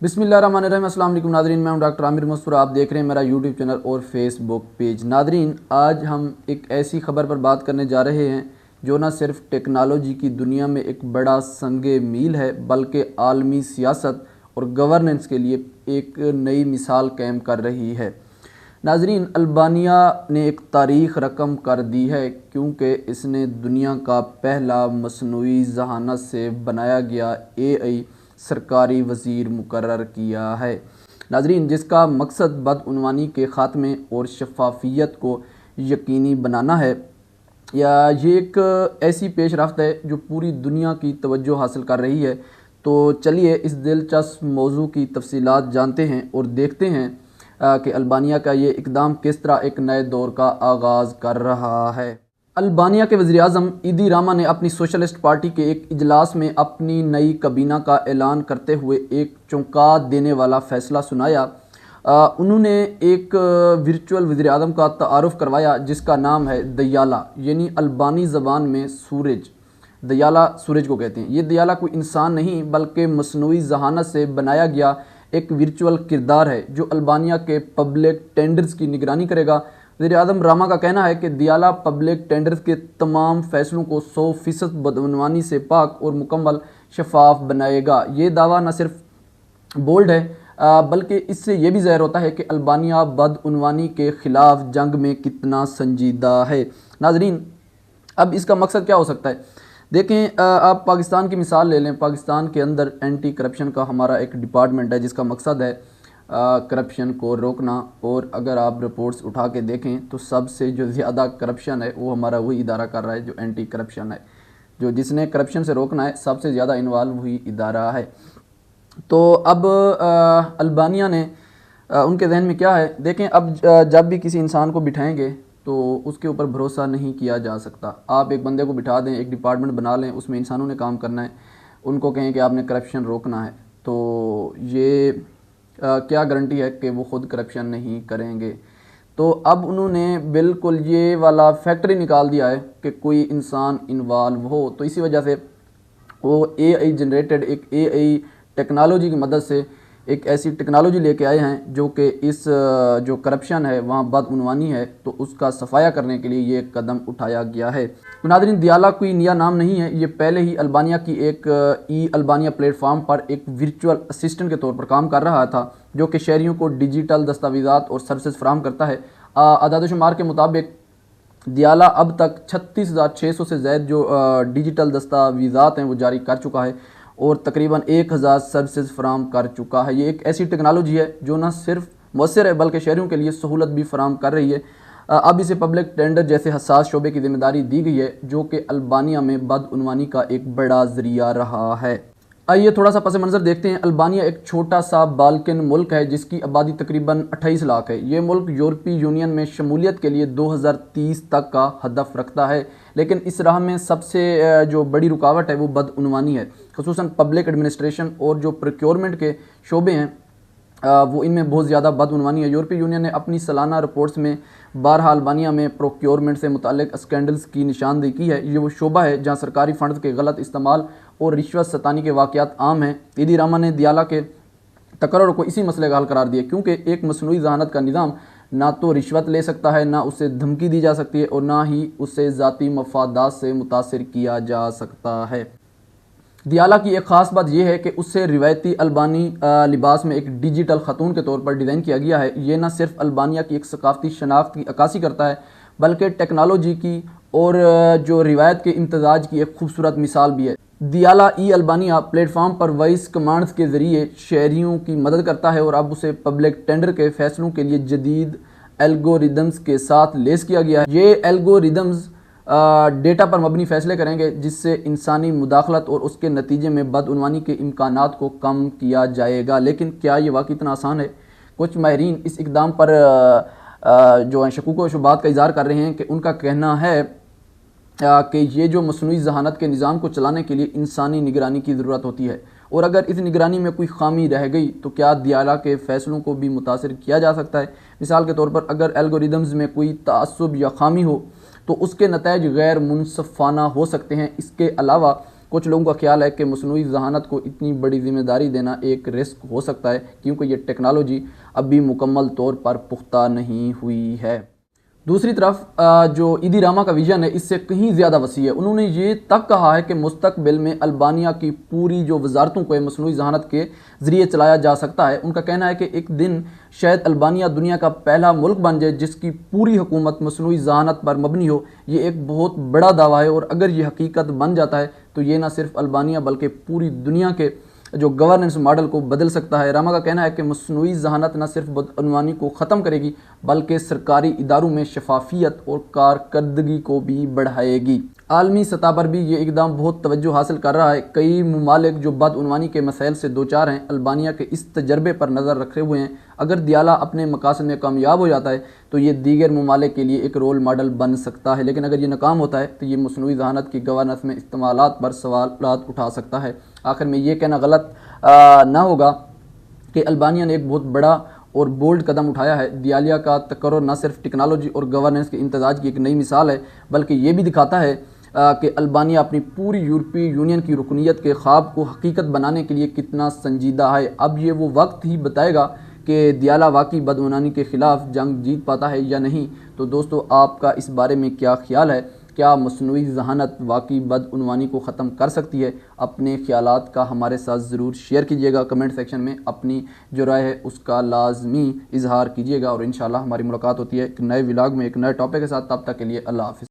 बिस्मिल्लाहिर्रहमानिर्रहीम। अस्सलाम वालेकुम नादरीन, मैं हूं डॉक्टर आमिर मस्तूर। आप देख रहे हैं मेरा यूट्यूब चैनल और फेसबुक पेज। नादरीन, आज हम एक ऐसी ख़बर पर बात करने जा रहे हैं जो न सिर्फ टेक्नोलॉजी की दुनिया में एक बड़ा संगे मील है, बल्कि आलमी सियासत और गवर्नेंस के लिए एक नई मिसाल कायम कर रही है। नाजरीन, अल्बानिया ने एक तारीख़ रकम कर दी है क्योंकि इसने दुनिया का पहला मसनूई ज़हानत से बनाया गया AI सरकारी वज़ीर मुकर्रर किया है। नाजरीन, जिसका मकसद बदउनवानी के ख़ात्मे और शफाफियत को यकीनी बनाना है। या ये एक ऐसी पेशरफ्त है जो पूरी दुनिया की तवज्जो हासिल कर रही है। तो चलिए इस दिलचस्प मौजू की तफसीलात जानते हैं और देखते हैं कि अल्बानिया का ये इकदाम किस तरह एक नए दौर का आगाज़ कर रहा है। अल्बानिया के वज़ीर आज़म ईदी रामा ने अपनी सोशलिस्ट पार्टी के एक इजलास में अपनी नई काबीना का ऐलान करते हुए एक चौंका देने वाला फ़ैसला सुनाया। उन्होंने एक वर्चुअल वज़ीर आज़म का तारुफ़ करवाया जिसका नाम है दयाला, यानी अल्बानी ज़बान में सूरज। दयाला सूरज को कहते हैं। ये दयाला कोई इंसान नहीं बल्कि मसनूई ज़हानत से बनाया गया एक वर्चुअल किरदार है जो अल्बानिया के पब्लिक टेंडर्स की निगरानी करेगा। वज़ीर आज़म रामा का कहना है कि दियाला पब्लिक टेंडर्स के तमाम फ़ैसलों को 100% बदउनवानी से पाक और मुकम्मल शफाफ बनाएगा। ये दावा न सिर्फ बोल्ड है बल्कि इससे ये भी ज़ाहिर होता है कि अल्बानिया बदउनवानी के ख़िलाफ़ जंग में कितना संजीदा है। नाजरीन, अब इसका मकसद क्या हो सकता है? देखें, आप पाकिस्तान की मिसाल ले लें। पाकिस्तान के अंदर एंटी करप्शन का हमारा एक डिपार्टमेंट है जिसका मकसद है करप्शन को रोकना। और अगर आप रिपोर्ट्स उठा के देखें तो सबसे जो ज़्यादा करप्शन है वो हमारा वही इदारा कर रहा है जो एंटी करप्शन है। जो जिसने करप्शन से रोकना है सबसे ज़्यादा इन्वॉल्व वही इदारा है। तो अब अल्बानिया ने उनके जहन में क्या है? देखें, अब जब भी किसी इंसान को बिठाएंगे तो उसके ऊपर भरोसा नहीं किया जा सकता। आप एक बंदे को बिठा दें, एक डिपार्टमेंट बना लें, उसमें इंसानों ने काम करना है, उनको कहें कि आपने करप्शन रोकना है, तो ये क्या गारंटी है कि वो ख़ुद करप्शन नहीं करेंगे? तो अब उन्होंने बिल्कुल ये वाला फैक्टर निकाल दिया है कि कोई इंसान इन्वॉल्व हो। तो इसी वजह से वो AI जनरेटेड एक AI टेक्नोलॉजी की मदद से एक ऐसी टेक्नोलॉजी लेके आए हैं जो कि इस जो करप्शन है वहाँ बदउनवानी है तो उसका सफाया करने के लिए ये कदम उठाया गया है। तो नाज़रीन, दियाला कोई नया नाम नहीं है। ये पहले ही अल्बानिया की एक अल्बानिया प्लेटफॉर्म पर एक वर्चुअल असिस्टेंट के तौर पर काम कर रहा था जो कि शहरियों को डिजिटल दस्तावेज़ात और सर्विसेज फराहम करता है। आदाद-ओ-शुमार के मुताबिक दियाला अब तक 36,600 से ज़ायद जो डिजिटल दस्तावेज़ात हैं वो जारी कर चुका है और तकरीबन 1,000 सर्विसेज फराहम कर चुका है। ये एक ऐसी टेक्नोलॉजी है जो न सिर्फ मौसर है बल्कि शहरियों के लिए सहूलत भी फराहम कर रही है। अब इसे पब्लिक टेंडर जैसे हसास शोबे की जिम्मेदारी दी गई है जो कि अल्बानिया में बदउनवानी का एक बड़ा ज़रिया रहा है। आइए थोड़ा सा पस मंज़र देखते हैं। अल्बानिया एक छोटा सा बाल्कन मुल्क है जिसकी आबादी तकरीबन 28 लाख है। ये मुल्क यूरोपीय यूनियन में शमूलियत के लिए 2030 तक का हदफ रखता है, लेकिन इस राह में सबसे जो बड़ी रुकावट है वो बदउनवानी है। खुसूसन पब्लिक एडमिनिस्ट्रेशन और जो प्रोक्योरमेंट के शोबे हैं वो इनमें बहुत ज़्यादा बदउनवानी है। यूरोपीय यूनियन ने अपनी सालाना रिपोर्ट्स में बारहा अल्बानिया में प्रोक्योरमेंट से मुताल्लिक स्कैंडल्स की निशानदेही की है। ये वो शोबा है जहाँ सरकारी फंड के गलत इस्तेमाल और रिश्वत सतानी के वाक़यात आम हैं। ईदी रामा ने दियाला के तकर्रुर को इसी मसले का हल करार दिया क्योंकि एक मसनूई ज़हानत का निज़ाम ना तो रिश्वत ले सकता है, ना उससे धमकी दी जा सकती है और ना ही उससे ज़ाती मफादात से मुतासिर किया जा सकता है। दियाला की एक ख़ास बात यह है कि उससे रिवायती अल्बानी लिबास में एक डिजिटल ख़तून के तौर पर डिज़ाइन किया गया है। ये न सिर्फ अल्बानिया की एक सकाफ़ती शनाख्त की अक्कासी करता है बल्कि टेक्नोलॉजी की और जो रिवायत के इम्तजाज की एक खूबसूरत मिसाल भी है। दियाला अल्बानिया प्लेटफॉर्म पर वॉइस कमांड्स के ज़रिए शहरियों की मदद करता है और अब उसे पब्लिक टेंडर के फ़ैसलों के लिए जदीद एल्गोरिदम्स के साथ लेस किया गया है। ये एल्गोरिदम्स डेटा पर मबनी फ़ैसले करेंगे जिससे इंसानी मुदाखलत और उसके नतीजे में बदउनवानी के इम्कानात को कम किया जाएगा। लेकिन क्या ये वाकई इतना आसान है? कुछ माहिरीन इस इक़दाम पर जो है शकूक व शुबात का इज़हार कर रहे हैं कि उनका कहना है कि ये जो मसनूई ज़हानत के निज़ाम को चलाने के लिए इंसानी निगरानी की ज़रूरत होती है और अगर इस निगरानी में कोई खामी रह गई तो क्या दियाला के फ़ैसलों को भी मुतासिर किया जा सकता है। मिसाल के तौर पर अगर एल्गोरिदम्स में कोई तासुब या खामी हो तो उसके नताइज गैर मुनसफ़ाना हो सकते हैं। इसके अलावा कुछ लोगों का ख्याल है कि मसनूई ज़हानत को इतनी बड़ी जिम्मेदारी देना एक रिस्क हो सकता है, क्योंकि ये टेक्नोलॉजी अभी मुकम्मल तौर पर पुख्ता नहीं हुई है। दूसरी तरफ जो ईदी रामा का विजन है इससे कहीं ज़्यादा वसी है। उन्होंने ये तक कहा है कि मुस्तकबिल में अल्बानिया की पूरी जो वजारतों को मसनूई ज़हानत के ज़रिए चलाया जा सकता है। उनका कहना है कि एक दिन शायद अल्बानिया दुनिया का पहला मुल्क बन जाए जिसकी पूरी हुकूमत मसनूई ज़हानत पर मबनी हो। ये एक बहुत बड़ा दावा है, और अगर ये हकीकत बन जाता है तो ये ना सिर्फ अल्बानिया बल्कि पूरी दुनिया के जो गवर्नेंस मॉडल को बदल सकता है। रामा का कहना है कि मसनूई ज़हानत न सिर्फ बदअनवानी को ख़त्म करेगी बल्कि सरकारी इदारों में शफाफियत और कारकर्दगी को भी बढ़ाएगी। आलमी सतह पर भी ये इकदाम बहुत तवज्जो हासिल कर रहा है। कई ममालिक जो बदअनवानी के मसाइल से दो चार हैं, अल्बानिया के इस तजर्बे पर नज़र रखे हुए हैं। अगर दियाला अपने मकासद में कामयाब हो जाता है तो ये दीगर ममालिक के लिए एक रोल मॉडल बन सकता है, लेकिन अगर ये नाकाम होता है तो ये मसनूई ज़हानत की गवर्नेंस में इस्तेमालात पर सवालात उठा सकता है। आखिर में ये कहना गलत ना होगा कि अल्बानिया ने एक बहुत बड़ा और बोल्ड कदम उठाया है। दियालिया का तकर्रुर न सिर्फ टेक्नोलॉजी और गवर्नेंस के इंतजाज की एक नई मिसाल है, बल्कि ये भी दिखाता है कि अल्बानिया अपनी पूरी यूरोपीय यूनियन की रुकनीत के ख्वाब को हकीकत बनाने के लिए कितना संजीदा है। अब ये वो वक्त ही बताएगा कि दियाला वाकई बदअनवानी के ख़िलाफ़ जंग जीत पाता है या नहीं। तो दोस्तों, आपका इस बारे में क्या ख्याल है? क्या मसनूई ज़हानत वाकई बदअनवानी को ख़त्म कर सकती है? अपने ख्यालात का हमारे साथ ज़रूर शेयर कीजिएगा। कमेंट सेक्शन में अपनी जो राय है उसका लाजमी इजहार कीजिएगा, और इंशाल्लाह हमारी मुलाकात होती है एक नए व्लॉग में एक नए टॉपिक के साथ। तब तक के लिए अल्लाह हाफ़िज़।